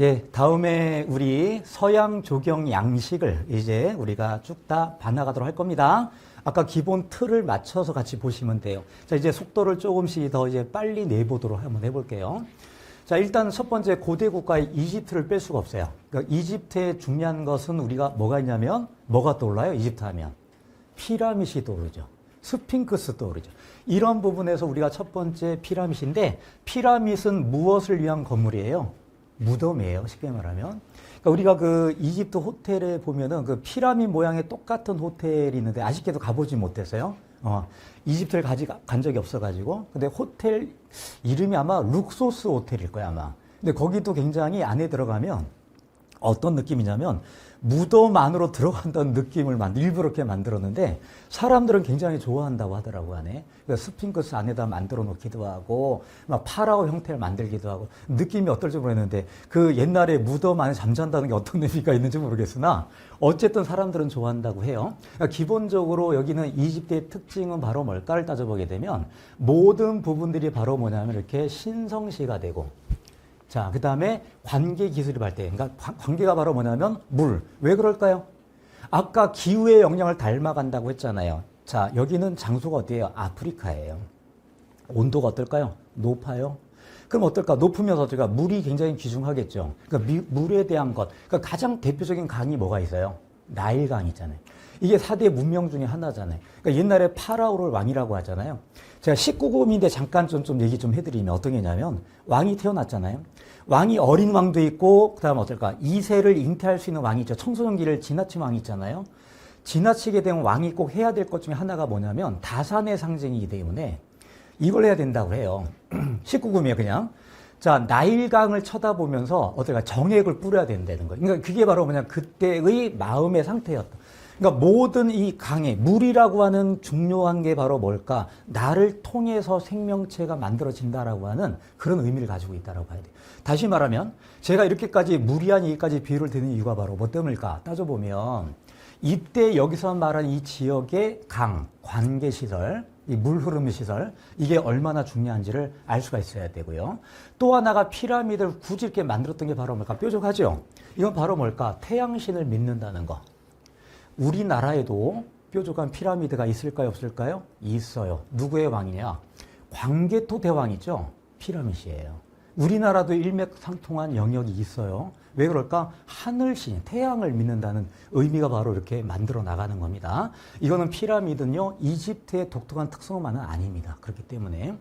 예, 다음에 우리 서양 조경 양식을 이제 우리가 쭉 다 봐나가도록 할 겁니다. 아까 기본 틀을 맞춰서 같이 보시면 돼요. 자, 이제 속도를 조금씩 더 이제 빨리 내보도록 한번 해볼게요. 자, 일단 첫 번째 고대 국가의 이집트를 뺄 수가 없어요. 그러니까 이집트의 중요한 것은 우리가 뭐가 있냐면 뭐가 떠올라요? 이집트 하면 피라밋이 떠오르죠. 스핑크스 떠오르죠. 이런 부분에서 우리가 첫 번째 피라밋인데, 피라밋은 무엇을 위한 건물이에요? 무덤이에요. 쉽게 말하면. 그러니까 우리가 그 이집트 호텔에 보면은 그 피라밋 모양의 똑같은 호텔이 있는데 아쉽게도 가보지 못했어요. 이집트를 간 적이 없어가지고. 근데 호텔 이름이 아마 룩소스 호텔일 거야, 아마. 근데 거기도 굉장히 안에 들어가면 어떤 느낌이냐면 무덤 안으로 들어간다는 느낌을 일부러 이렇게 만들었는데 사람들은 굉장히 좋아한다고 하더라고 안에. 그러니까 스핑크스 안에다 만들어 놓기도 하고 막 파라오 형태를 만들기도 하고 느낌이 어떨지 모르겠는데 그 옛날에 무덤 안에 잠잔다는 게 어떤 의미가 있는지 모르겠으나 어쨌든 사람들은 좋아한다고 해요. 그러니까 기본적으로 여기는 이집트의 특징은 바로 뭘까를 따져보게 되면 모든 부분들이 바로 뭐냐면 이렇게 신성시가 되고, 자, 그 다음에 관계 기술이 발달. 그러니까 관계가 바로 뭐냐면 물. 왜 그럴까요? 아까 기후의 영향을 닮아간다고 했잖아요. 자, 여기는 장소가 어디예요? 아프리카예요. 온도가 어떨까요? 높아요. 그럼 어떨까? 높으면 어떨까? 물이 굉장히 귀중하겠죠. 그러니까 물에 대한 것. 그러니까 가장 대표적인 강이 뭐가 있어요? 나일강 있잖아요. 이게 4대 문명 중에 하나잖아요. 그러니까 옛날에 파라오를 왕이라고 하잖아요. 제가 19금인데 잠깐 좀 얘기 좀 해드리면 어떤 게냐면 왕이 태어났잖아요. 왕이 어린 왕도 있고 그 다음 어떨까? 2세를 잉태할 수 있는 왕이 있죠. 청소년기를 지나친 왕이 있잖아요. 지나치게 되면 왕이 꼭 해야 될 것 중에 하나가 뭐냐면 다산의 상징이기 때문에 이걸 해야 된다고 해요. 19금이에요 그냥. 자, 나일강을 쳐다보면서 어떨까? 정액을 뿌려야 된다는 거예요. 그러니까 그게 바로 뭐냐 그때의 마음의 상태였다. 그러니까 모든 이 강의, 물이라고 하는 중요한 게 바로 뭘까? 나를 통해서 생명체가 만들어진다라고 하는 그런 의미를 가지고 있다라고 봐야 돼요. 다시 말하면 제가 이렇게까지 무리한 얘기까지 비유를 드는 이유가 바로 뭐 때문일까? 따져보면 이때 여기서 말하는 이 지역의 강, 관계시설, 이 물 흐르는 시설, 이게 얼마나 중요한지를 알 수가 있어야 되고요. 또 하나가 피라미드를 굳이 이렇게 만들었던 게 바로 뭘까? 뾰족하죠? 이건 바로 뭘까? 태양신을 믿는다는 거. 우리나라에도 뾰족한 피라미드가 있을까요? 없을까요? 있어요. 누구의 왕이냐? 광개토 대왕이죠. 피라미드예요. 우리나라도 일맥상통한 영역이 있어요. 왜 그럴까? 하늘신, 태양을 믿는다는 의미가 바로 이렇게 만들어 나가는 겁니다. 이거는 피라미드는요, 이집트의 독특한 특성만은 아닙니다. 그렇기 때문에.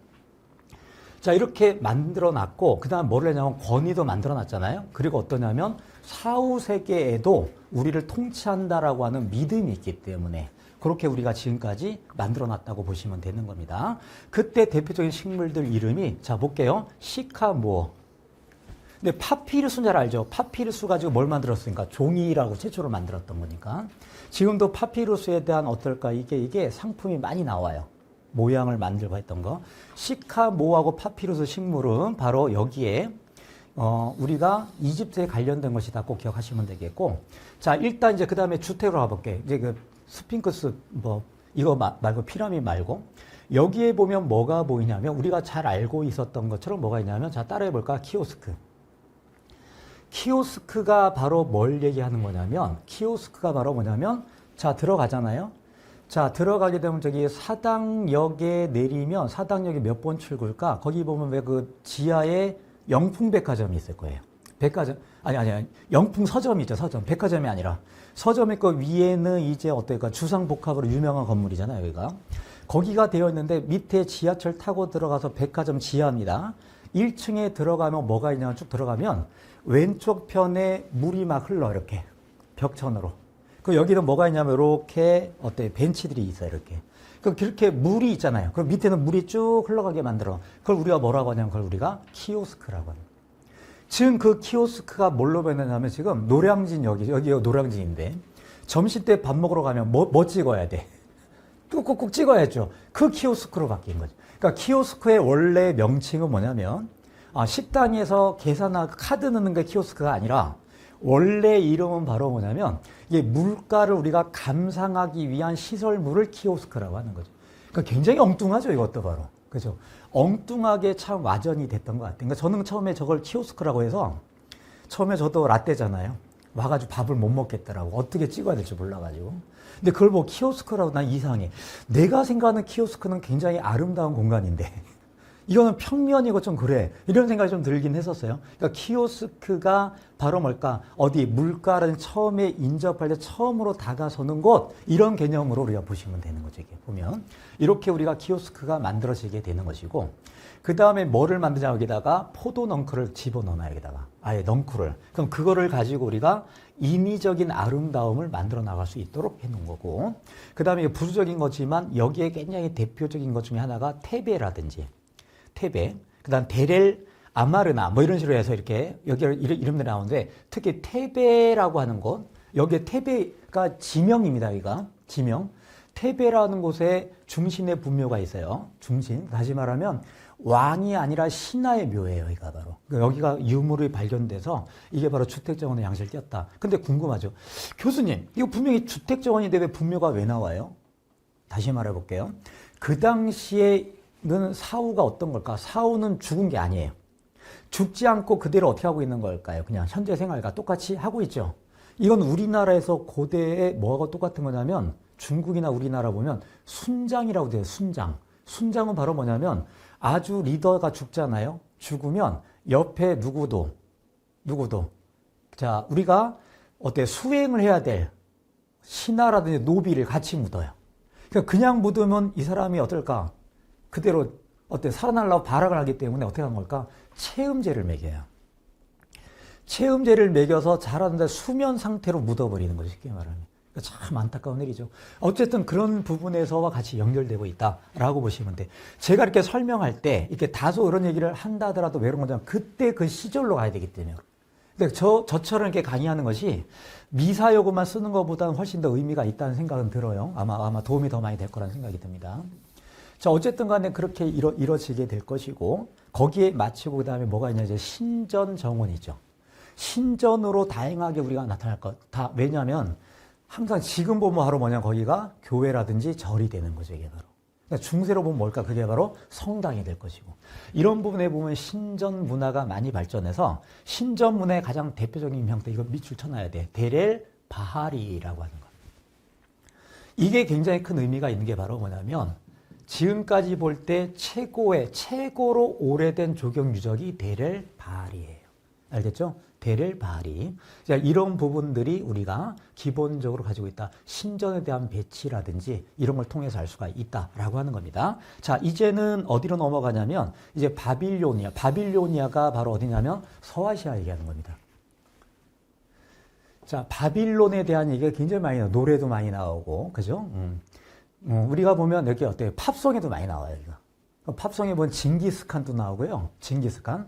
자, 이렇게 만들어 놨고, 그 다음 뭐를 했냐면 권위도 만들어 놨잖아요. 그리고 어떠냐면 사후세계에도 우리를 통치한다라고 하는 믿음이 있기 때문에 그렇게 우리가 지금까지 만들어 놨다고 보시면 되는 겁니다. 그때 대표적인 식물들 이름이, 자, 볼게요. 시카모어. 근데 파피루스는 잘 알죠? 파피루스 가지고 뭘 만들었으니까? 종이라고 최초로 만들었던 거니까. 지금도 파피루스에 대한 어떨까? 이게 상품이 많이 나와요. 모양을 만들고 했던 거. 시카모어하고 파피루스 식물은 바로 여기에 우리가 이집트에 관련된 것이다. 꼭 기억하시면 되겠고. 자, 일단 이제 그 다음에 주택으로 가볼게. 이제 그 스핑크스 이거 말고 피라미드 말고 여기에 보면 뭐가 보이냐면 우리가 잘 알고 있었던 것처럼 뭐가 있냐면 자, 따라해 볼까? 키오스크. 키오스크가 바로 뭘 얘기하는 거냐면 키오스크가 바로 뭐냐면 자, 들어가잖아요. 자, 들어가게 되면 저기 사당역에 내리면 사당역이 몇 번 출구일까? 거기 보면 왜 그 지하에 영풍백화점이 있을 거예요. 백화점, 아니. 영풍 서점이 있죠, 서점. 백화점이 아니라. 서점 있고 위에는 이제 어떨까? 주상복합으로 유명한 건물이잖아요, 여기가. 거기가 되어 있는데 밑에 지하철 타고 들어가서 백화점 지하입니다. 1층에 들어가면 뭐가 있냐면 쭉 들어가면 왼쪽 편에 물이 막 흘러, 이렇게. 벽천으로. 그 여기는 뭐가 있냐면 이렇게 벤치들이 있어요, 이렇게. 그렇게 물이 있잖아요. 그럼 밑에는 물이 쭉 흘러가게 만들어. 그걸 우리가 뭐라고 하냐면 그걸 우리가 키오스크라고 합니다. 지금 그 키오스크가 뭘로 변했냐면 지금 노량진 여기가 노량진인데 점심 때 밥 먹으러 가면 뭐 찍어야 돼? 꾹꾹꾹 찍어야죠. 그 키오스크로 바뀐 거죠. 그러니까 키오스크의 원래 명칭은 뭐냐면 식당에서 계산하고 카드 넣는 게 키오스크가 아니라 원래 이름은 바로 뭐냐면 이게 물가를 우리가 감상하기 위한 시설물을 키오스크라고 하는 거죠. 그러니까 굉장히 엉뚱하죠, 이것도 바로. 그죠? 엉뚱하게 참 와전이 됐던 것 같아요. 그러니까 저는 처음에 저걸 키오스크라고 해서 처음에 저도 라떼잖아요. 와가지고 밥을 못 먹겠더라고. 어떻게 찍어야 될지 몰라가지고. 근데 그걸 뭐 키오스크라고 난 이상해. 내가 생각하는 키오스크는 굉장히 아름다운 공간인데 이거는 평면이고 좀 그래. 이런 생각이 좀 들긴 했었어요. 그러니까 키오스크가 바로 뭘까? 어디 물가를 처음에 인접할 때 처음으로 다가서는 곳, 이런 개념으로 우리가 보시면 되는 거죠. 이게 보면 이렇게 우리가 키오스크가 만들어지게 되는 것이고, 그 다음에 뭐를 만드냐, 여기다가 포도 넝쿨을 집어넣어놔요. 여기다가 아예 넝쿨을. 그럼 그거를 가지고 우리가 인위적인 아름다움을 만들어 나갈 수 있도록 해놓은 거고, 그 다음에 부수적인 거지만 여기에 굉장히 대표적인 것 중에 하나가 테베라든지 테베, 그 다음 데렐 아마르나 뭐 이런 식으로 해서 이렇게 여기 이름들이 나오는데, 특히 테베라고 하는 곳, 여기에 테베가 지명입니다. 여기가 지명. 테베라는 곳에 중신의 분묘가 있어요. 중신. 다시 말하면 왕이 아니라 신하의 묘예요. 여기가 바로. 여기가 유물이 발견돼서 이게 바로 주택정원의 양식을 띄었다. 근데 궁금하죠. 교수님, 이거 분명히 주택정원인데 왜 분묘가 왜 나와요? 다시 말해볼게요. 그 당시에는 사후가 어떤 걸까? 사후는 죽은 게 아니에요. 죽지 않고 그대로 어떻게 하고 있는 걸까요? 그냥 현재 생활과 똑같이 하고 있죠. 이건 우리나라에서 고대에 뭐하고 똑같은 거냐면, 중국이나 우리나라 보면 순장이라고 돼요. 순장. 순장은 바로 뭐냐면 아주 리더가 죽잖아요. 죽으면 옆에 누구도 자, 우리가 어때 수행을 해야 될 신하라든지 노비를 같이 묻어요. 그러니까 그냥 묻으면 이 사람이 어떨까? 그대로 어때 살아나려고 발악을 하기 때문에 어떻게 한 걸까? 체음제를 먹여요. 체음제를 먹여서 자라는데 수면 상태로 묻어버리는 거죠. 쉽게 말하면. 참 안타까운 일이죠. 어쨌든 그런 부분에서와 같이 연결되고 있다라고 보시면 돼. 제가 이렇게 설명할 때 이렇게 다소 이런 얘기를 한다 하더라도 왜 그런 거냐면 그때 그 시절로 가야 되기 때문에. 근데 저처럼 이렇게 강의하는 것이 미사여구만 쓰는 것보다는 훨씬 더 의미가 있다는 생각은 들어요. 아마 도움이 더 많이 될 거라는 생각이 듭니다. 자, 어쨌든 간에 그렇게 이뤄지게 될 것이고, 거기에 마치고 그 다음에 뭐가 있냐, 이제 신전정원이죠. 신전으로 다양하게 우리가 나타날 것. 다, 왜냐하면 항상 지금 보면 바로 뭐냐, 거기가 교회라든지 절이 되는 거죠, 이게 바로. 그러니까 중세로 보면 뭘까? 그게 바로 성당이 될 것이고. 이런 부분에 보면 신전 문화가 많이 발전해서 신전 문화의 가장 대표적인 형태, 이거 밑줄 쳐놔야 돼. 데렐 바하리라고 하는 거. 이게 굉장히 큰 의미가 있는 게 바로 뭐냐면, 지금까지 볼 때 최고로 오래된 조경 유적이 데렐 바하리예요. 알겠죠? 데렐 바하리. 자, 이런 부분들이 우리가 기본적으로 가지고 있다. 신전에 대한 배치라든지 이런 걸 통해서 알 수가 있다라고 하는 겁니다. 자, 이제는 어디로 넘어가냐면 이제 바빌로니아. 바빌로니아가 바로 어디냐면 서아시아 얘기하는 겁니다. 자, 바빌론에 대한 얘기가 굉장히 많이 나와요. 노래도 많이 나오고, 그죠? 우리가 보면 여기 어때요? 팝송에도 많이 나와요, 이거. 팝송에 보면 징기스칸도 나오고요. 징기스칸,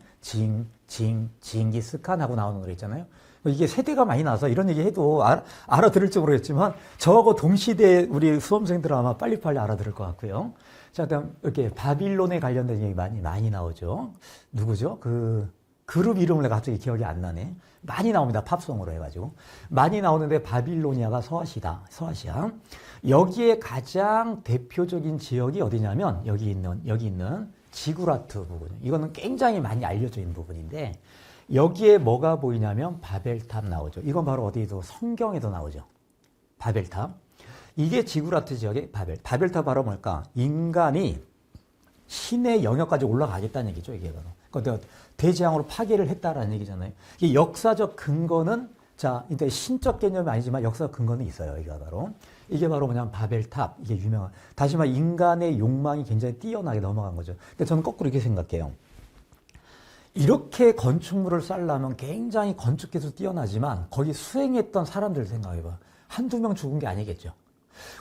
징기스칸 하고 나오는 노래 있잖아요. 이게 세대가 많이 나서 이런 얘기 해도 알아들을지 모르겠지만 저하고 동시대에 우리 수험생들은 아마 빨리빨리 알아들을 것 같고요. 자, 그다음 이렇게 바빌론에 관련된 얘기 많이 나오죠. 누구죠? 그 그룹 이름을 내가 갑자기 기억이 안 나네. 많이 나옵니다. 팝송으로 해가지고. 많이 나오는데 바빌로니아가 서아시아. 여기에 가장 대표적인 지역이 어디냐면 여기 있는 지구라트 부분. 이거는 굉장히 많이 알려져 있는 부분인데 여기에 뭐가 보이냐면 바벨탑 나오죠. 이건 바로 어디도 성경에도 나오죠. 바벨탑. 이게 지구라트 지역의 바벨탑 바로 뭘까? 인간이 신의 영역까지 올라가겠다는 얘기죠. 이게 바로. 그러니까 대재앙으로 파괴를 했다라는 얘기잖아요. 이 역사적 근거는 자, 이제 신적 개념이 아니지만 역사적 근거는 있어요. 이게 바로 뭐냐면 바벨탑. 이게 유명한. 다시 말해 인간의 욕망이 굉장히 뛰어나게 넘어간 거죠. 근데 저는 거꾸로 이렇게 생각해요. 이렇게 건축물을 쌓으려면 굉장히 건축 기술 뛰어나지만 거기 수행했던 사람들 생각해봐. 한두 명 죽은 게 아니겠죠.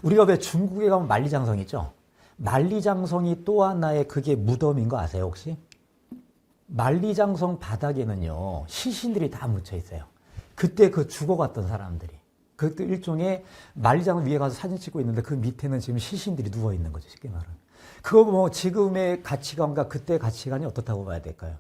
우리가 왜 중국에 가면 만리장성 있죠? 만리장성이 또 하나의 그게 무덤인 거 아세요, 혹시? 만리장성 바닥에는요, 시신들이 다 묻혀 있어요. 그때 그 죽어갔던 사람들이. 그것도 일종의 만리장성 위에 가서 사진 찍고 있는데 그 밑에는 지금 시신들이 누워 있는 거죠, 쉽게 말하면. 그거 뭐 지금의 가치관과 그때의 가치관이 어떻다고 봐야 될까요?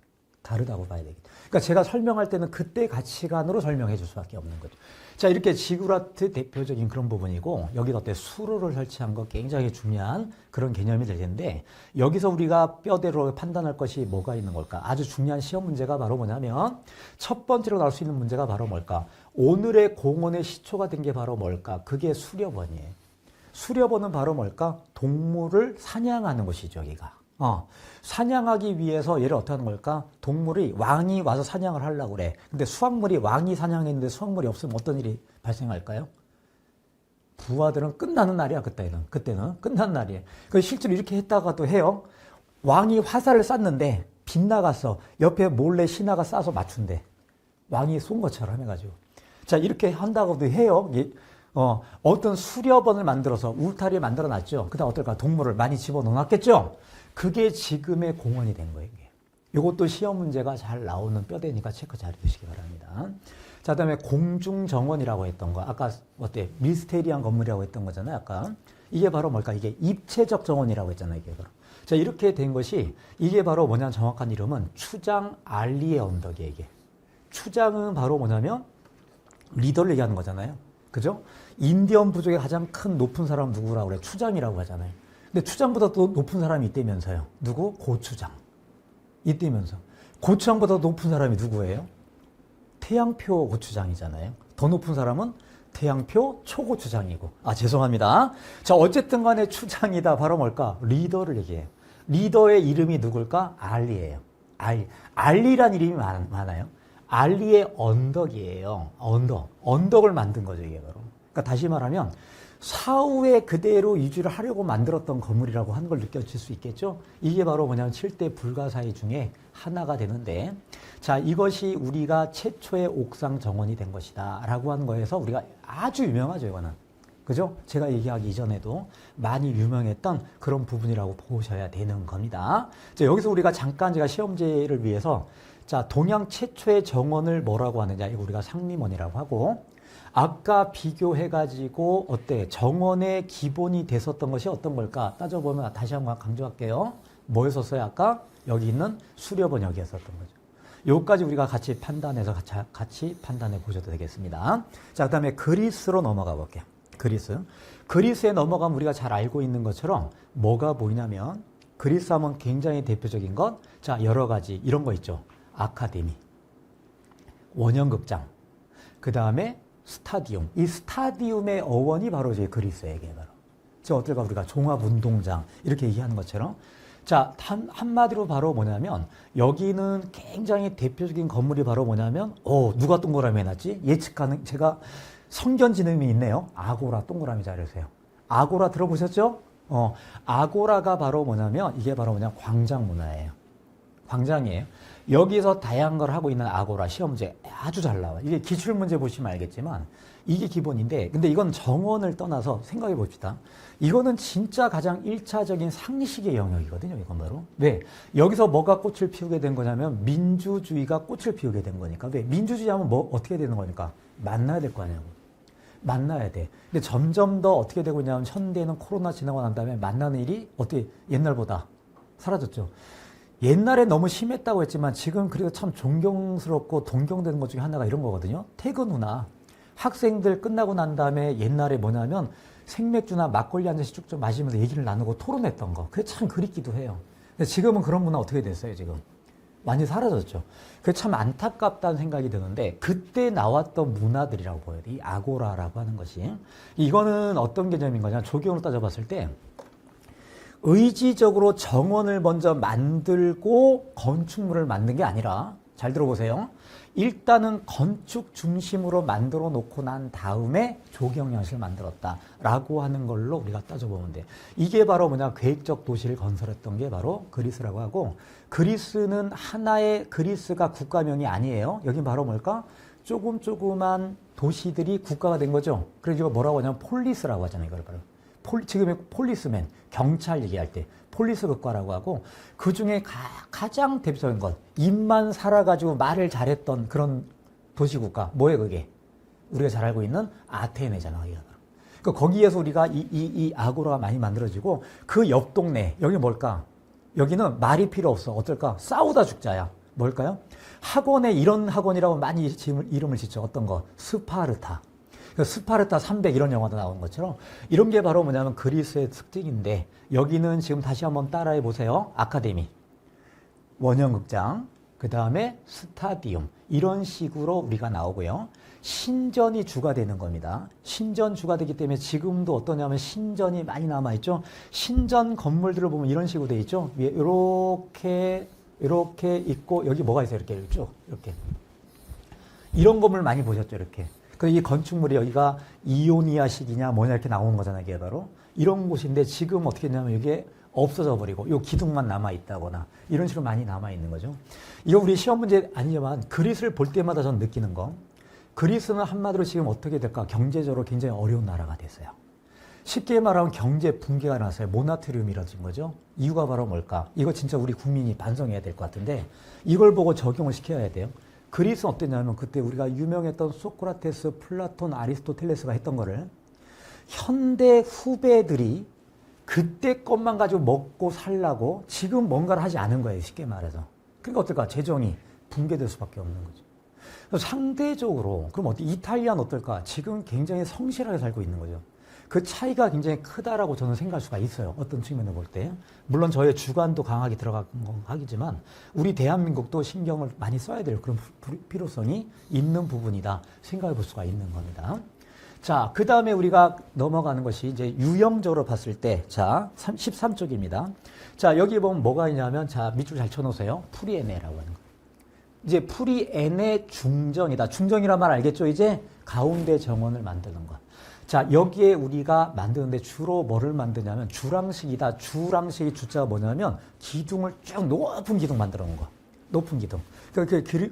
다르다고 봐야 되겠죠. 그러니까 제가 설명할 때는 그때 가치관으로 설명해 줄 수밖에 없는 거죠. 자, 이렇게 지구라트 대표적인 그런 부분이고, 여기다 어때 수로를 설치한 거 굉장히 중요한 그런 개념이 될 텐데, 여기서 우리가 뼈대로 판단할 것이 뭐가 있는 걸까? 아주 중요한 시험 문제가 바로 뭐냐면, 첫 번째로 나올 수 있는 문제가 바로 뭘까? 오늘의 공원의 시초가 된 게 바로 뭘까? 그게 수렵원이에요. 수렵원은 바로 뭘까? 동물을 사냥하는 곳이죠, 여기가. 사냥하기 위해서 얘를 어떻게 하는 걸까? 동물이 왕이 와서 사냥을 하려고 그래. 근데 수확물이 왕이 사냥했는데 수확물이 없으면 어떤 일이 발생할까요? 부하들은 끝나는 날이야, 그때는 끝나는 날이에요. 그 실제로 이렇게 했다가도 해요. 왕이 화살을 쐈는데 빗나갔어. 옆에 몰래 신하가 쏴서 맞춘대. 왕이 쏜 것처럼 해가지고. 자, 이렇게 한다고도 해요. 어떤 수렵원을 만들어서 울타리를 만들어 놨죠. 그 다음 어떨까? 동물을 많이 집어넣어 놨겠죠? 그게 지금의 공원이 된 거예요. 이것도 시험 문제가 잘 나오는 뼈대니까 체크 잘 해주시기 바랍니다. 자, 그 다음에 공중정원이라고 했던 거. 아까 미스테리한 건물이라고 했던 거잖아요. 아까. 이게 바로 뭘까? 이게 입체적 정원이라고 했잖아요. 이게 바로. 자, 이렇게 된 것이 이게 바로 뭐냐면 정확한 이름은 추장 알리의 언덕이에요. 이게. 추장은 바로 뭐냐면 리더를 얘기하는 거잖아요. 그죠? 인디언 부족의 가장 큰 높은 사람 누구라고 그래? 추장이라고 하잖아요. 근데 추장보다 또 높은 사람이 있다면서요. 누구? 고추장. 있다면서. 고추장보다 높은 사람이 누구예요? 태양표 고추장이잖아요. 더 높은 사람은 태양표 초고추장이고. 죄송합니다. 자, 어쨌든 간에 추장이다. 바로 뭘까? 리더를 얘기해요. 리더의 이름이 누굴까? 알리예요. 알리란 이름이 많아요. 알리의 언덕이에요. 언덕을 만든 거죠, 이게 바로. 그러니까 다시 말하면 사후에 그대로 유지를 하려고 만들었던 건물이라고 하는 걸 느껴질 수 있겠죠. 이게 바로 뭐냐면 7대 불가사의 중에 하나가 되는데, 자, 이것이 우리가 최초의 옥상 정원이 된 것이다 라고 하는 거에서 우리가 아주 유명하죠, 이거는. 그죠? 제가 얘기하기 이전에도 많이 유명했던 그런 부분이라고 보셔야 되는 겁니다. 자, 여기서 우리가 잠깐 제가 시험제를 위해서 자, 동양 최초의 정원을 뭐라고 하느냐, 이거 우리가 상림원이라고 하고, 아까 비교해가지고 어때? 정원의 기본이 됐었던 것이 어떤 걸까? 따져보면 다시 한번 강조할게요. 뭐였었어요? 아까 여기 있는 수렵원 여기였었던 거죠. 요까지 우리가 같이 판단해서 같이 판단해 보셔도 되겠습니다. 자, 그 다음에 그리스로 넘어가 볼게요. 그리스에 넘어가면 우리가 잘 알고 있는 것처럼 뭐가 보이냐면, 그리스 하면 굉장히 대표적인 것, 자, 여러 가지 이런 거 있죠. 아카데미, 원형극장, 그 다음에 스타디움. 이 스타디움의 어원이 바로 이제 그리스예요, 이게 바로. 저 어떨까? 우리가 종합운동장 이렇게 얘기하는 것처럼. 자, 한마디로 바로 뭐냐면 여기는 굉장히 대표적인 건물이 바로 뭐냐면 누가 동그라미 해놨지? 예측하는, 제가 성견지능이 있네요. 아고라 동그라미 자르세요. 아고라 들어보셨죠? 아고라가 바로 뭐냐면 이게 바로 광장 문화예요. 광장이에요. 여기서 다양한 걸 하고 있는 아고라 시험제 아주 잘 나와요. 이게 기출문제 보시면 알겠지만 이게 기본인데, 근데 이건 정원을 떠나서 생각해 봅시다. 이거는 진짜 가장 1차적인 상식의 영역이거든요, 이건 바로. 왜? 여기서 뭐가 꽃을 피우게 된 거냐면 민주주의가 꽃을 피우게 된 거니까. 왜? 민주주의 하면 어떻게 되는 거니까? 만나야 될 거 아니냐고. 만나야 돼. 근데 점점 더 어떻게 되고 있냐면 현대는 코로나 지나고 난 다음에 만나는 일이 어떻게 옛날보다 사라졌죠. 옛날에 너무 심했다고 했지만 지금 그리고 참 존경스럽고 동경되는 것 중에 하나가 이런 거거든요. 퇴근 후나 학생들 끝나고 난 다음에 옛날에 뭐냐면 생맥주나 막걸리 한 잔씩 쭉쭉 마시면서 얘기를 나누고 토론했던 거. 그게 참 그립기도 해요. 근데 지금은 그런 문화 어떻게 됐어요, 지금? 완전히 사라졌죠. 그게 참 안타깝다는 생각이 드는데, 그때 나왔던 문화들이라고 보여야 돼. 이 아고라라고 하는 것이. 이거는 어떤 개념인 거냐. 조경으로 따져봤을 때 의지적으로 정원을 먼저 만들고 건축물을 만든 게 아니라, 잘 들어보세요. 일단은 건축 중심으로 만들어 놓고 난 다음에 조경 양식을 만들었다라고 하는 걸로 우리가 따져보면 돼. 이게 바로 계획적 도시를 건설했던 게 바로 그리스라고 하고, 그리스는 하나의 그리스가 국가명이 아니에요. 여긴 바로 뭘까? 조그만 도시들이 국가가 된 거죠. 그래서 이거 뭐라고 하냐면 폴리스라고 하잖아요. 이걸 바로. 지금의 폴리스맨, 경찰 얘기할 때 폴리스 국가라고 하고, 그 중에 가장 대표적인 것, 입만 살아가지고 말을 잘했던 그런 도시국가, 뭐예요 그게? 우리가 잘 알고 있는 아테네잖아. 그러니까 거기에서 우리가 이 아고라가 많이 만들어지고, 그 옆 동네, 여기 뭘까? 여기는 말이 필요 없어. 어떨까? 싸우다 죽자야. 뭘까요? 학원에 이런 학원이라고 많이 이름을 짓죠. 어떤 거? 스파르타. 스파르타 300 이런 영화도 나온 것처럼 이런 게 바로 뭐냐면 그리스의 특징인데 여기는 지금 다시 한번 따라해 보세요. 아카데미, 원형극장, 그 다음에 스타디움 이런 식으로 우리가 나오고요. 신전이 주가 되는 겁니다. 신전 주가 되기 때문에 지금도 어떠냐면 신전이 많이 남아있죠. 신전 건물들을 보면 이런 식으로 되어 있죠. 위에 이렇게 있고 여기 뭐가 있어요? 이렇게 쭉 이렇게 이런 건물 많이 보셨죠? 이렇게. 이 건축물이 여기가 이오니아식이냐 뭐냐 이렇게 나오는 거잖아요. 이게 바로 이런 곳인데 지금 어떻게 했냐면 이게 없어져 버리고 요 기둥만 남아 있다거나 이런 식으로 많이 남아 있는 거죠. 이거 우리 시험 문제 아니지만 그리스를 볼 때마다 저는 느끼는 거. 그리스는 한마디로 지금 어떻게 될까? 경제적으로 굉장히 어려운 나라가 됐어요. 쉽게 말하면 경제 붕괴가 났어요. 모나트리움이 이뤄진 거죠. 이유가 바로 뭘까? 이거 진짜 우리 국민이 반성해야 될 것 같은데 이걸 보고 적용을 시켜야 돼요. 그리스는 어땠냐면 그때 우리가 유명했던 소크라테스, 플라톤, 아리스토텔레스가 했던 거를 현대 후배들이 그때 것만 가지고 먹고 살라고 지금 뭔가를 하지 않은 거예요. 쉽게 말해서. 그러니까 어떨까? 재정이 붕괴될 수밖에 없는 거죠. 상대적으로 그럼 이탈리아는 어떨까? 지금 굉장히 성실하게 살고 있는 거죠. 그 차이가 굉장히 크다라고 저는 생각할 수가 있어요. 어떤 측면을 볼 때. 물론 저의 주관도 강하게 들어간 건 하겠지만 우리 대한민국도 신경을 많이 써야 될 그런 필요성이 있는 부분이다 생각해 볼 수가 있는 겁니다. 자, 그 다음에 우리가 넘어가는 것이 이제 유형적으로 봤을 때, 자, 13쪽입니다. 자, 여기 보면 뭐가 있냐면, 자, 밑줄 잘 쳐놓으세요. 프리에네라고 하는 거. 이제 프리에네 중정이다. 중정이란 말 알겠죠? 이제 가운데 정원을 만드는 거. 자, 여기에 우리가 만드는데 주로 뭐를 만드냐면 주랑식이다. 주랑식의 주자가 뭐냐면 기둥을 쭉 높은 기둥 만들어 놓은 거. 높은 기둥.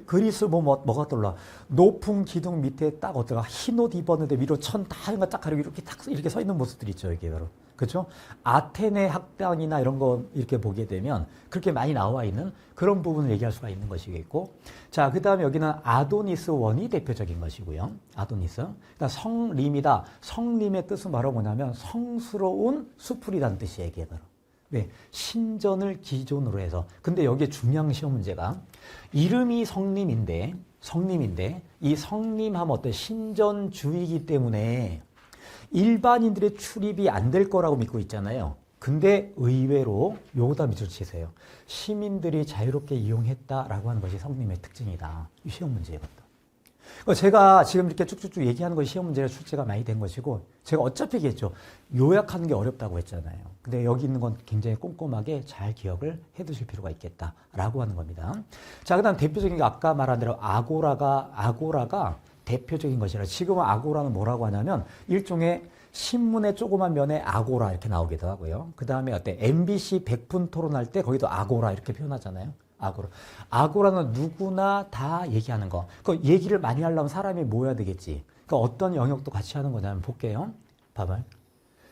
그리스 보면 뭐가 떠올라? 높은 기둥 밑에 딱 어떨까? 흰 옷 입었는데 위로 천 다 딱 가리고 이렇게 딱 이렇게 서 있는 모습들이 있죠. 이게 바로. 그렇죠? 아테네 학당이나 이런 거 이렇게 보게 되면 그렇게 많이 나와 있는 그런 부분을 얘기할 수가 있는 것이겠고. 자, 그 다음에 여기는 아도니스 원이 대표적인 것이고요. 아도니스. 그러니까 성림이다. 성림의 뜻은 바로 뭐냐면 성스러운 수풀이라는 뜻이에요. 이게 바로. 네, 신전을 기존으로 해서. 근데 여기에 중요한 시험 문제가 이름이 성림인데 이 성림하면 어때? 신전주의이기 때문에 일반인들의 출입이 안 될 거라고 믿고 있잖아요. 근데 의외로 요거다 밑줄 치세요. 시민들이 자유롭게 이용했다라고 하는 것이 성림의 특징이다. 이 시험 문제거든요. 제가 지금 이렇게 쭉쭉쭉 얘기하는 것이 시험 문제가 출제가 많이 된 것이고 제가 어차피 얘기했죠. 요약하는 게 어렵다고 했잖아요. 근데 여기 있는 건 굉장히 꼼꼼하게 잘 기억을 해 두실 필요가 있겠다라고 하는 겁니다. 자, 그 다음 대표적인 게 아까 말한 대로 아고라가 대표적인 것이라 지금은 아고라는 뭐라고 하냐면 일종의 신문의 조그만 면에 아고라 이렇게 나오기도 하고요. 그 다음에 어때? MBC 100분 토론할 때 거기도 아고라 이렇게 표현하잖아요. 아고라는 누구나 다 얘기하는 거. 그 얘기를 많이 하려면 사람이 모여야 되겠지. 그러니까 어떤 영역도 같이 하는 거냐면 볼게요. 봐봐요.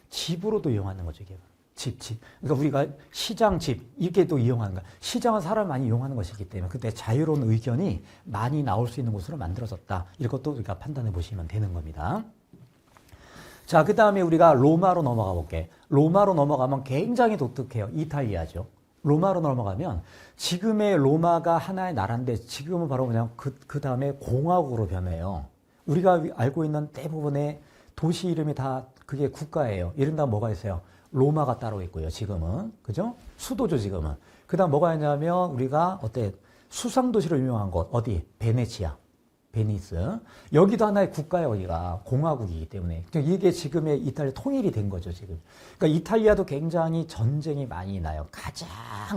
집으로도 이용하는 거죠. 이게. 집. 그러니까 우리가 시장, 집 이렇게도 이용하는 거야. 시장은 사람 많이 이용하는 것이기 때문에 그때 자유로운 의견이 많이 나올 수 있는 곳으로 만들어졌다. 이것도 우리가 판단해 보시면 되는 겁니다. 자, 그 다음에 우리가 로마로 넘어가 볼게. 로마로 넘어가면 굉장히 독특해요. 이탈리아죠. 로마로 넘어가면 지금의 로마가 하나의 나라인데 지금은 바로 그냥 그 다음에 공화국으로 변해요. 우리가 알고 있는 대부분의 도시 이름이 다 그게 국가예요. 이른다면 뭐가 있어요? 로마가 따로 있고요. 지금은. 그죠? 수도죠, 지금은. 그 다음 뭐가 있냐면 우리가 수상도시로 유명한 곳. 어디? 베네치아. 베니스. 여기도 하나의 국가예요, 여기가. 공화국이기 때문에. 이게 지금의 이탈리아 통일이 된 거죠, 지금. 그러니까 이탈리아도 굉장히 전쟁이 많이 나요. 가장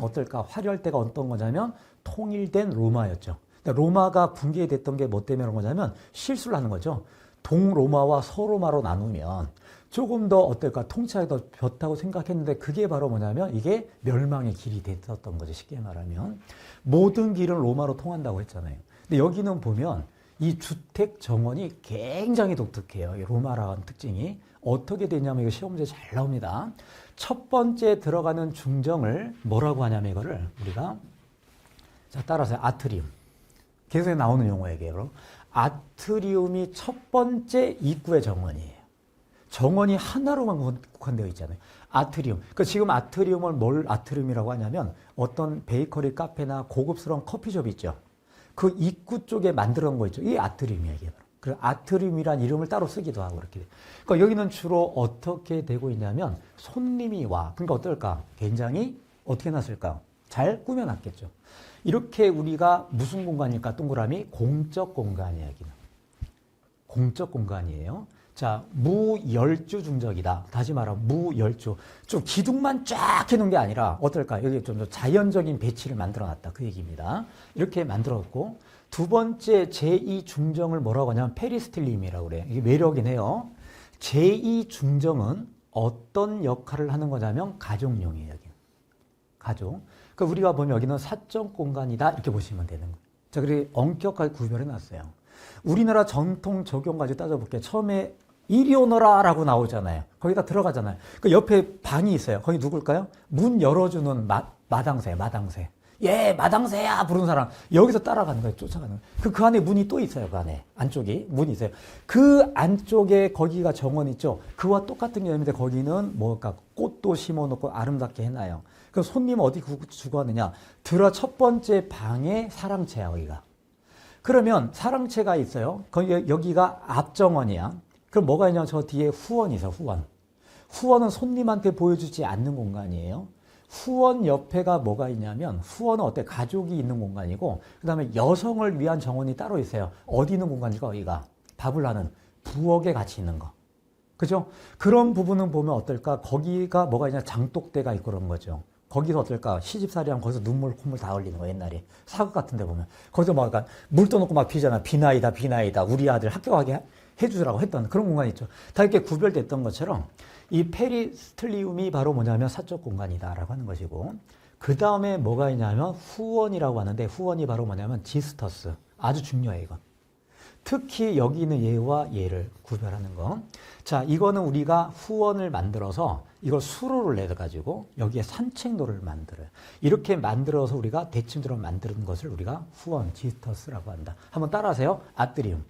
어떨까? 화려할 때가 어떤 거냐면 통일된 로마였죠. 그러니까 로마가 붕괴됐던 게 뭐 때문에 그런 거냐면 실수를 하는 거죠. 동로마와 서로마로 나누면 조금 더 어떨까? 통치하기 더 좋다고 생각했는데 그게 바로 뭐냐면 이게 멸망의 길이 됐었던 거죠. 쉽게 말하면. 모든 길은 로마로 통한다고 했잖아요. 근데 여기는 보면 이 주택 정원이 굉장히 독특해요. 이 로마라는 특징이. 어떻게 되냐면 이거 시험 문제 잘 나옵니다. 첫 번째 들어가는 중정을 뭐라고 하냐면 이거를 우리가 자 따라서 아트리움. 계속 나오는 용어예요. 아트리움이 첫 번째 입구의 정원이에요. 정원이 하나로만 국한되어 있잖아요. 아트리움. 그 지금 아트리움을 뭘 아트리움이라고 하냐면 어떤 베이커리 카페나 고급스러운 커피숍 있죠. 그 입구 쪽에 만들어 놓은 거 있죠. 이게 아트리움이에요, 이게 바로. 그 아트리움이란 이름을 따로 쓰기도 하고 그렇게. 그러니까 여기는 주로 어떻게 되고 있냐면 손님이 와. 그러니까 어떨까? 굉장히 어떻게 놨을까? 잘 꾸며놨겠죠. 이렇게 우리가 무슨 공간일까? 동그라미 공적 공간이에요, 여기는. 공적 공간이에요. 자, 무열주 중적이다. 다시 말하면 무열주. 좀 기둥만 쫙 해놓은 게 아니라 어떨까? 여기 좀 자연적인 배치를 만들어놨다. 그 얘기입니다. 이렇게 만들어놓고 두 번째 제2 중정을 뭐라고 하냐면 페리스틸리움이라고 그래요. 이게 매력이네요. 제2 중정은 어떤 역할을 하는 거냐면 가족용이에요. 여기는. 가족. 그러니까 우리가 보면 여기는 사적 공간이다. 이렇게 보시면 되는 거예요. 자, 그리고 엄격하게 구별해 놨어요. 우리나라 전통 적용 가지고 따져볼게요. 처음에 이리 오너라 라고 나오잖아요. 거기다 들어가잖아요. 그 옆에 방이 있어요. 거기 누굴까요? 문 열어주는 마당새, 마당새. 예, 마당새야! 부르는 사람. 여기서 따라가는 거예요. 쫓아가는 거예요. 그 안에 문이 또 있어요. 그 안에. 안쪽이. 문이 있어요. 그 안쪽에 거기가 정원 있죠. 그와 똑같은 개념인데 거기는 뭘까? 꽃도 심어놓고 아름답게 해놔요. 그 손님 어디 주거하느냐? 들어 첫 번째 방에 사랑채야, 거기가. 그러면 사랑채가 있어요. 여기가 앞정원이야. 그럼 뭐가 있냐면 저 뒤에 후원이 있어요. 후원. 후원은 손님한테 보여주지 않는 공간이에요. 후원 옆에가 뭐가 있냐면 후원은 어때? 가족이 있는 공간이고 그 다음에 여성을 위한 정원이 따로 있어요. 어디 있는 공간일까? 여기가 밥을 하는 부엌에 같이 있는 거. 그죠? 그런 부분은 보면 어떨까? 거기가 뭐가 있냐? 장독대가 있고 그런 거죠. 거기서 어떨까? 시집살이하면 거기서 눈물, 콧물 다 흘리는 거, 옛날에. 사극 같은 데 보면. 거기서 막 약간 물 떠놓고 막 비잖아. 비나이다, 비나이다. 우리 아들 학교 가게 해주라고 했던 그런 공간이 있죠. 다 이렇게 구별됐던 것처럼 이 페리스틸리움이 바로 뭐냐면 사적 공간이다라고 하는 것이고, 그 다음에 뭐가 있냐면 후원이라고 하는데, 후원이 바로 뭐냐면 지스터스. 아주 중요해, 이건. 특히 여기 있는 얘와 얘를 구별하는 거. 자, 이거는 우리가 후원을 만들어서 이걸 수로를 내가지고 여기에 산책로를 만들어요. 이렇게 만들어서 우리가 대칭처럼 만드는 것을 우리가 후원, 지스터스라고 한다. 한번 따라하세요. 아트리움.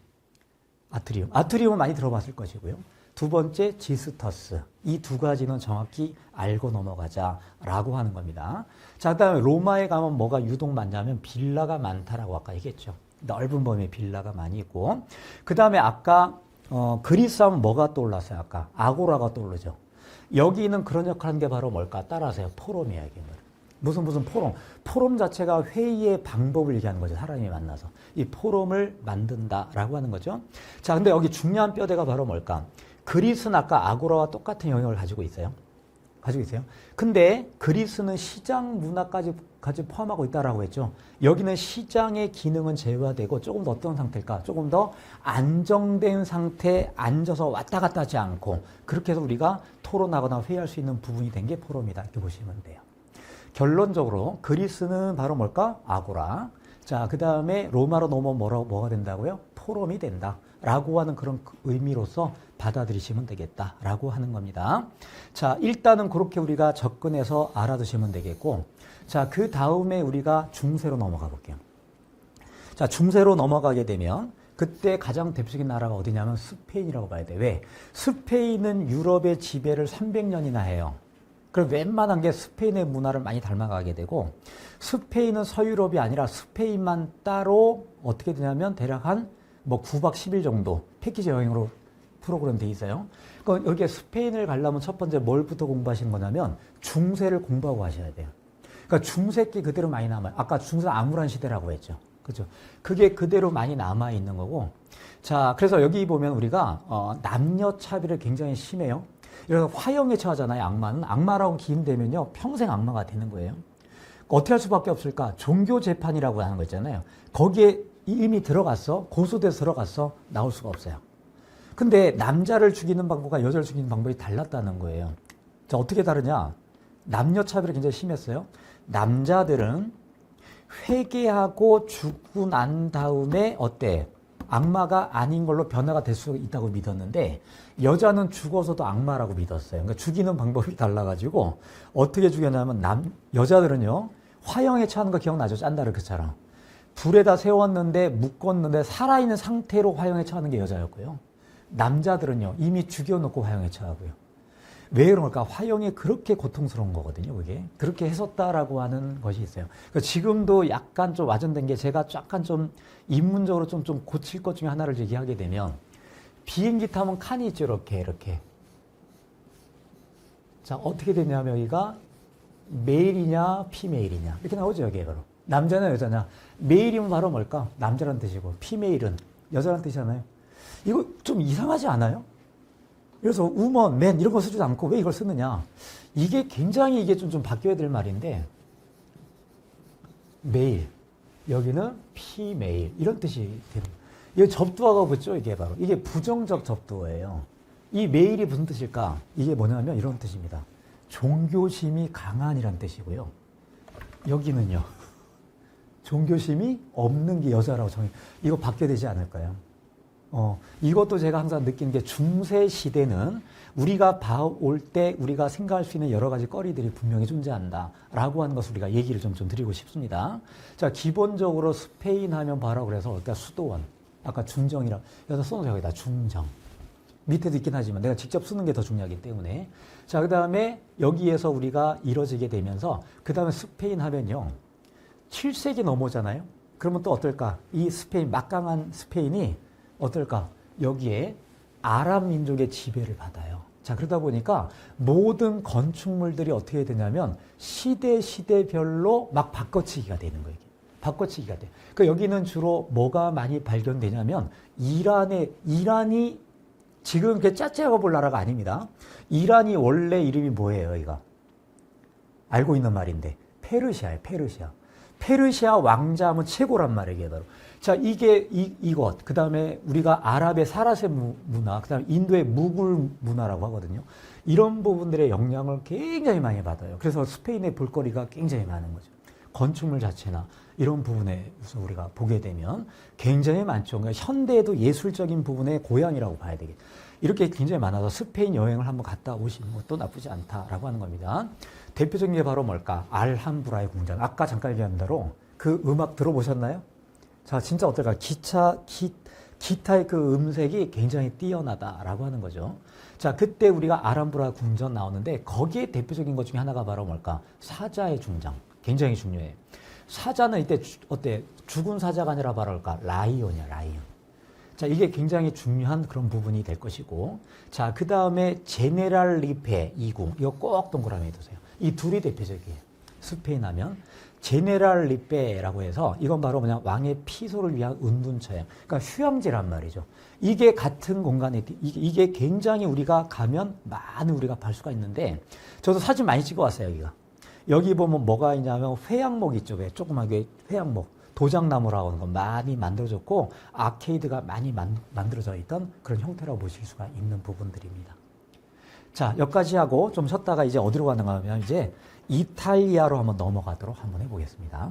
아트리움. 아트리움은 많이 들어봤을 것이고요. 두 번째 지스터스. 이 두 가지는 정확히 알고 넘어가자라고 하는 겁니다. 자, 그다음에 로마에 가면 뭐가 유독 많냐면 빌라가 많다라고 아까 얘기했죠. 넓은 범위의 빌라가 많이 있고, 그 다음에 아까 그리스 하면 뭐가 떠올랐어요? 아까 아고라가 떠오르죠. 여기는 그런 역할을 하는 게 바로 뭘까? 따라하세요. 포럼이에요. 무슨 포럼. 포럼 자체가 회의의 방법을 얘기하는 거죠. 사람이 만나서. 이 포럼을 만든다라고 하는 거죠. 자, 근데 여기 중요한 뼈대가 바로 뭘까? 그리스는 아까 아고라와 똑같은 영역을 가지고 있어요. 가지고 있어요. 근데 그리스는 시장 문화까지 포함하고 있다라고 했죠. 여기는 시장의 기능은 제외되고 조금 더 어떤 상태일까? 조금 더 안정된 상태에 앉아서 왔다 갔다 하지 않고 그렇게 해서 우리가 토론하거나 회의할 수 있는 부분이 된 게 포럼이다. 이렇게 보시면 돼요. 결론적으로 그리스는 바로 뭘까? 아고라. 자, 그 다음에 로마로 넘어오면 뭐가 된다고요? 포럼이 된다라고 하는 그런 의미로서 받아들이시면 되겠다라고 하는 겁니다. 자, 일단은 그렇게 우리가 접근해서 알아두시면 되겠고, 자, 그 다음에 우리가 중세로 넘어가 볼게요. 자, 중세로 넘어가게 되면 그때 가장 대표적인 나라가 어디냐면 스페인이라고 봐야 돼. 왜? 스페인은 유럽의 지배를 300년이나 해요. 그럼 웬만한 게 스페인의 문화를 많이 닮아가게 되고, 스페인은 서유럽이 아니라 스페인만 따로 어떻게 되냐면 대략 한 뭐 9박 10일 정도 패키지 여행으로 프로그램 돼 있어요. 그러니까 여기에 스페인을 가려면 첫 번째 뭘부터 공부하시는 거냐면 중세를 공부하고 하셔야 돼요. 그러니까 중세기 그대로 많이 남아요. 아까 중세 암울한 시대라고 했죠. 그죠? 그게 그대로 많이 남아 있는 거고. 자, 그래서 여기 보면 우리가 남녀 차별이 굉장히 심해요. 이래서 화형에 처하잖아요. 악마는. 악마라고 기인되면요 평생 악마가 되는 거예요. 어떻게 할 수밖에 없을까? 종교 재판이라고 하는 거 있잖아요. 거기에 이미 들어갔어. 고소돼서 들어갔어. 나올 수가 없어요. 근데 남자를 죽이는 방법과 여자를 죽이는 방법이 달랐다는 거예요. 자, 어떻게 다르냐? 남녀 차별이 굉장히 심했어요. 남자들은 회개하고 죽고 난 다음에 어때? 악마가 아닌 걸로 변화가 될 수 있다고 믿었는데 여자는 죽어서도 악마라고 믿었어요. 그러니까 죽이는 방법이 달라가지고 어떻게 죽였냐면 여자들은요 화형에 처하는 거 기억나죠? 짠다를 그처럼 불에다 세웠는데 묶었는데 살아있는 상태로 화형에 처하는 게 여자였고요. 남자들은요 이미 죽여놓고 화형에 처하고요. 왜 그런 걸까? 화형이 그렇게 고통스러운 거거든요, 그게. 그렇게 했었다라고 하는 것이 있어요. 그러니까 지금도 약간 좀 와전된 게 제가 약간 좀 인문적으로 좀 고칠 것 중에 하나를 얘기하게 되면 비행기 타면 칸이 있죠, 이렇게. 자, 어떻게 되냐면 여기가 메일이냐, 피메일이냐. 이렇게 나오죠, 여기에 바로. 남자냐, 여자냐. 메일이면 바로 뭘까? 남자란 뜻이고, 피메일은 여자란 뜻이잖아요. 이거 좀 이상하지 않아요? 그래서 우먼, 맨 이런 거 쓰지도 않고 왜 이걸 쓰느냐. 이게 굉장히 이게 좀 바뀌어야 될 말인데, 메일, 여기는 피메일, 이런 뜻이 되는 거예요. 이게 접두어가 붙죠, 이게 바로. 이게 부정적 접두어예요. 이 메일이 무슨 뜻일까? 이게 뭐냐면 이런 뜻입니다. 종교심이 강한이란 뜻이고요. 여기는요. 종교심이 없는 게 여자라고 정해. 이거 바뀌어야 되지 않을까요? 이것도 제가 항상 느끼는 게 중세 시대는 우리가 봐올 때 우리가 생각할 수 있는 여러 가지 거리들이 분명히 존재한다라고 하는 것을 우리가 얘기를 좀 드리고 싶습니다. 자, 기본적으로 스페인 하면 바로 그래서 그러니까 수도원, 아까 중정이라 여기서 써놓은 여기다 중정. 밑에도 있긴 하지만 내가 직접 쓰는 게 더 중요하기 때문에. 자, 그 다음에 여기에서 우리가 이뤄지게 되면서 그 다음에 스페인 하면요. 7세기 넘어잖아요. 그러면 또 어떨까? 이 스페인, 막강한 스페인이 어떨까? 여기에 아랍 민족의 지배를 받아요. 자, 그러다 보니까 모든 건축물들이 어떻게 되냐면 시대별로 막 바꿔치기가 되는 거예요. 바꿔치기가 돼. 그러니까 여기는 주로 뭐가 많이 발견되냐면 이란이 지금 그 짜째하고 볼 나라가 아닙니다. 이란이 원래 이름이 뭐예요, 여기가? 알고 있는 말인데. 페르시아예요, 페르시아. 페르시아 왕자 하면 최고란 말이에요, 바로. 자, 이것. 그 다음에 우리가 아랍의 사라세 문화, 그 다음에 인도의 무굴 문화라고 하거든요. 이런 부분들의 영향을 굉장히 많이 받아요. 그래서 스페인의 볼거리가 굉장히 많은 거죠. 건축물 자체나 이런 부분에서 우리가 보게 되면 굉장히 많죠. 그러니까 현대에도 예술적인 부분의 고향이라고 봐야 되겠죠. 이렇게 굉장히 많아서 스페인 여행을 한번 갔다 오시는 것도 나쁘지 않다라고 하는 겁니다. 대표적인 게 바로 뭘까? 알함브라의 궁전. 아까 잠깐 얘기한 대로 그 음악 들어보셨나요? 자, 진짜 어떨까? 기타의 그 음색이 굉장히 뛰어나다라고 하는 거죠. 자, 그때 우리가 알함브라 궁전 나오는데 거기에 대표적인 것 중에 하나가 바로 뭘까? 사자의 중장. 굉장히 중요해요. 사자는 이때 어때? 죽은 사자가 아니라 바로 뭘까? 라이온이야, 라이온. 자, 이게 굉장히 중요한 그런 부분이 될 것이고. 자, 그 다음에 제네랄 리페 2구. 이거 꼭 동그라미 해두세요. 이 둘이 대표적이에요. 스페인 하면. 제네랄 리페라고 해서 이건 바로 그냥 왕의 피소를 위한 은둔처형. 그러니까 휴양지란 말이죠. 이게 같은 공간에, 이게 굉장히 우리가 가면 많은 우리가 볼 수가 있는데 저도 사진 많이 찍어 왔어요, 여기가. 여기 보면 뭐가 있냐면 회양목 있죠. 왜? 조그맣게 회양목. 도장나무라고 하는 거 많이 만들어졌고 아케이드가 많이 만들어져 있던 그런 형태라고 보실 수가 있는 부분들입니다. 자, 여기까지 하고 좀 쉬었다가 이제 어디로 가는가 하면 이제 이탈리아로 한번 넘어가도록 한번 해보겠습니다.